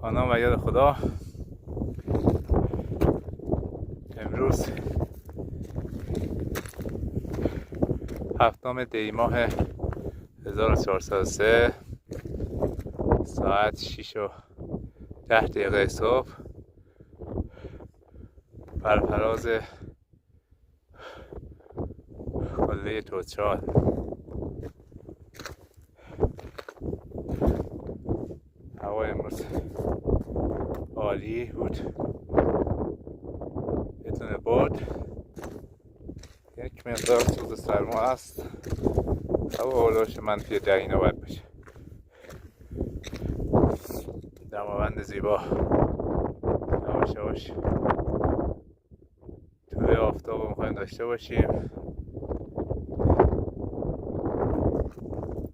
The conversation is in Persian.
با نام و یاد خدا. امروز 7 دی ماه 1403 ساعت 6:10 صبح بر فراز قله توچال. هوا امروز عالی بود بدون باد. یک مقدار سوز سرما است. هوا هلوش منفی 10 باید باشه. دماوند زیبا، یواش یواش طول آفتاب رو میخوایم داشته باشیم.